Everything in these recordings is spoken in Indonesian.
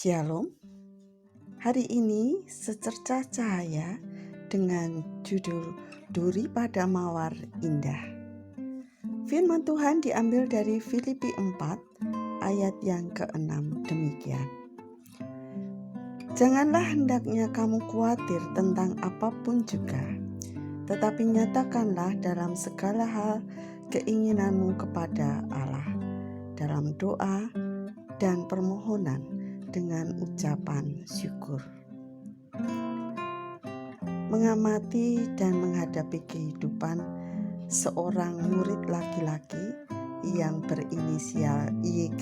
Shalom. Hari ini secercah cahaya dengan judul Duri pada Mawar Indah. Firman Tuhan diambil dari Filipi 4 ayat yang ke-6 demikian. Janganlah hendaknya kamu khawatir tentang apapun juga, tetapi nyatakanlah dalam segala hal keinginanmu kepada Allah dalam doa dan permohonan dengan ucapan syukur. Mengamati dan menghadapi kehidupan seorang murid laki-laki yang berinisial YK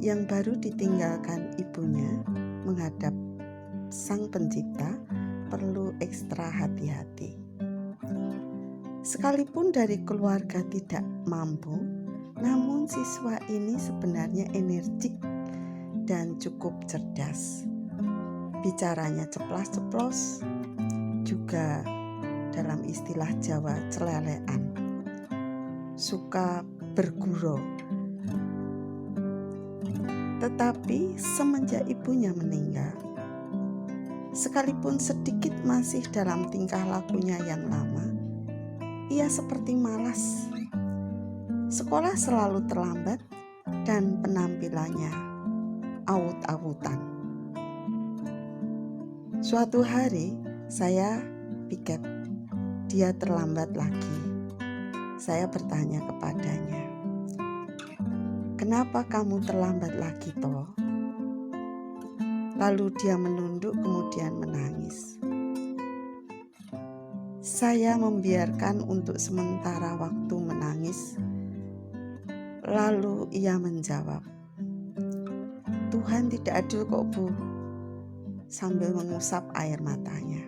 yang baru ditinggalkan ibunya menghadap Sang Pencipta perlu ekstra hati-hati. Sekalipun dari keluarga tidak mampu, namun siswa ini sebenarnya energik dan cukup cerdas. Bicaranya ceplas-ceplos, juga dalam istilah Jawa celelean. Suka bergurau. Tetapi semenjak ibunya meninggal, sekalipun sedikit masih dalam tingkah lakunya yang lama, ia seperti malas. Sekolah selalu terlambat dan penampilannya awut-awutan. Suatu hari saya pikir dia terlambat lagi. Saya bertanya kepadanya, "Kenapa kamu terlambat lagi toh?" Lalu dia menunduk kemudian menangis. Saya membiarkan untuk sementara waktu menangis. Lalu ia menjawab, "Tuhan tidak adil kok, Bu," sambil mengusap air matanya.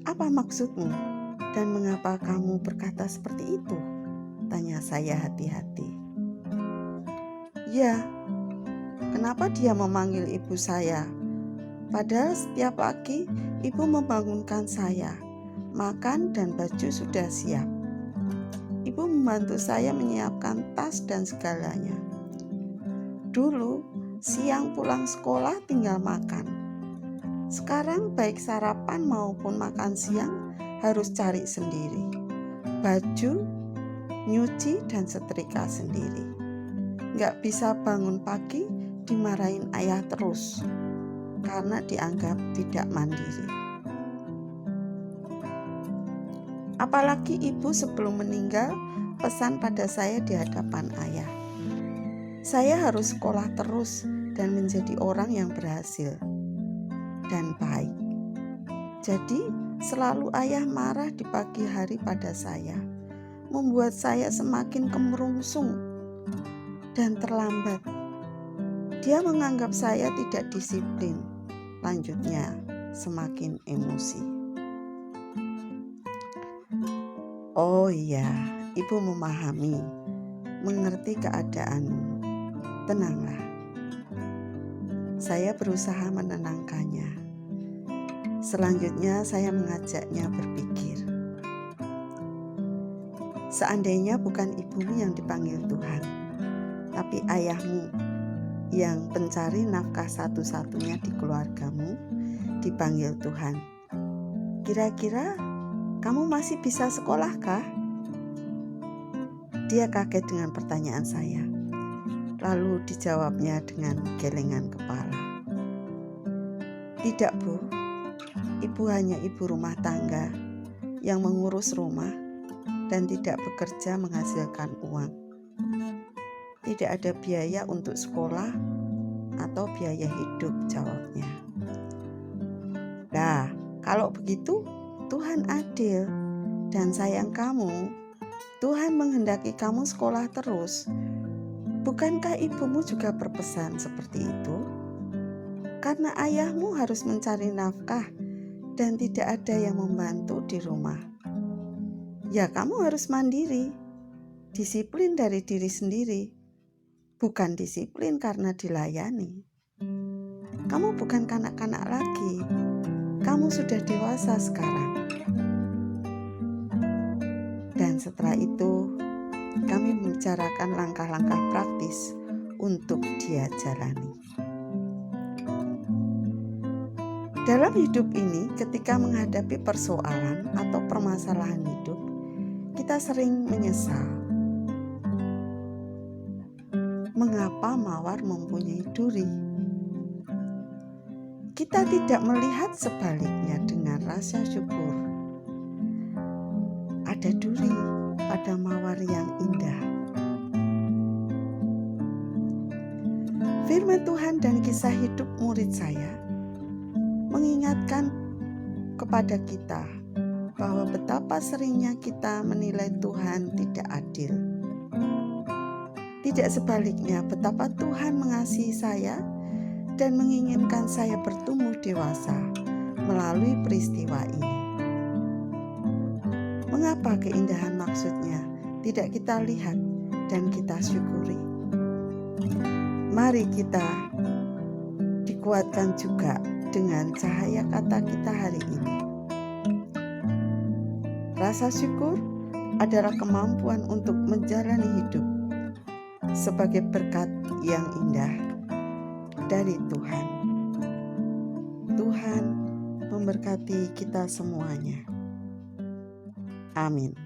"Apa maksudmu dan mengapa kamu berkata seperti itu?" tanya saya hati-hati. "Ya, kenapa dia memanggil ibu saya? Padahal setiap pagi ibu membangunkan saya, makan dan baju sudah siap. Ibu membantu saya menyiapkan tas dan segalanya. Dulu siang pulang sekolah tinggal makan. Sekarang baik sarapan maupun makan siang harus cari sendiri. Baju, nyuci dan setrika sendiri. Nggak bisa bangun pagi dimarahin ayah terus karena dianggap tidak mandiri. Apalagi ibu sebelum meninggal pesan pada saya di hadapan ayah. Saya harus sekolah terus dan menjadi orang yang berhasil dan baik. Jadi selalu ayah marah di pagi hari pada saya, membuat saya semakin kemerungsung dan terlambat. Dia menganggap saya tidak disiplin. Lanjutnya semakin emosi. Oh iya, ibu memahami, mengerti keadaanmu. Tenanglah. Saya berusaha menenangkannya. Selanjutnya saya mengajaknya berpikir. Seandainya bukan ibumu yang dipanggil Tuhan, tapi seperti ayahmu yang pencari nafkah satu-satunya di keluargamu dipanggil Tuhan. Kira-kira kamu masih bisa sekolahkah? Dia kaget dengan pertanyaan saya. Lalu dijawabnya dengan gelengan kepala. Tidak, Bu. Ibu hanya ibu rumah tangga yang mengurus rumah dan tidak bekerja menghasilkan uang. Tidak ada biaya untuk sekolah atau biaya hidup, jawabnya. Nah, kalau begitu Tuhan adil dan sayang kamu. Tuhan menghendaki kamu sekolah terus. Bukankah ibumu juga berpesan seperti itu? Karena ayahmu harus mencari nafkah dan tidak ada yang membantu di rumah. Ya, kamu harus mandiri, disiplin dari diri sendiri, bukan disiplin karena dilayani. Kamu bukan kanak-kanak lagi, kamu sudah dewasa sekarang. Dan setelah itu, kami membicarakan langkah-langkah praktis untuk dia jalani. Dalam hidup ini, ketika menghadapi persoalan atau permasalahan hidup, kita sering menyesal. Mengapa mawar mempunyai duri? Kita tidak melihat sebaliknya dengan rasa syukur. Ada duri pada mawar yang indah. Firman Tuhan dan kisah hidup murid saya mengingatkan kepada kita bahwa betapa seringnya kita menilai Tuhan tidak adil. Tidak sebaliknya, betapa Tuhan mengasihi saya dan menginginkan saya bertumbuh dewasa melalui peristiwa ini. Mengapa keindahan maksudnya tidak kita lihat dan kita syukuri? Mari kita dikuatkan juga dengan cahaya kata kita hari ini. Rasa syukur adalah kemampuan untuk menjalani hidup sebagai berkat yang indah dari Tuhan. Tuhan memberkati kita semuanya. Amin.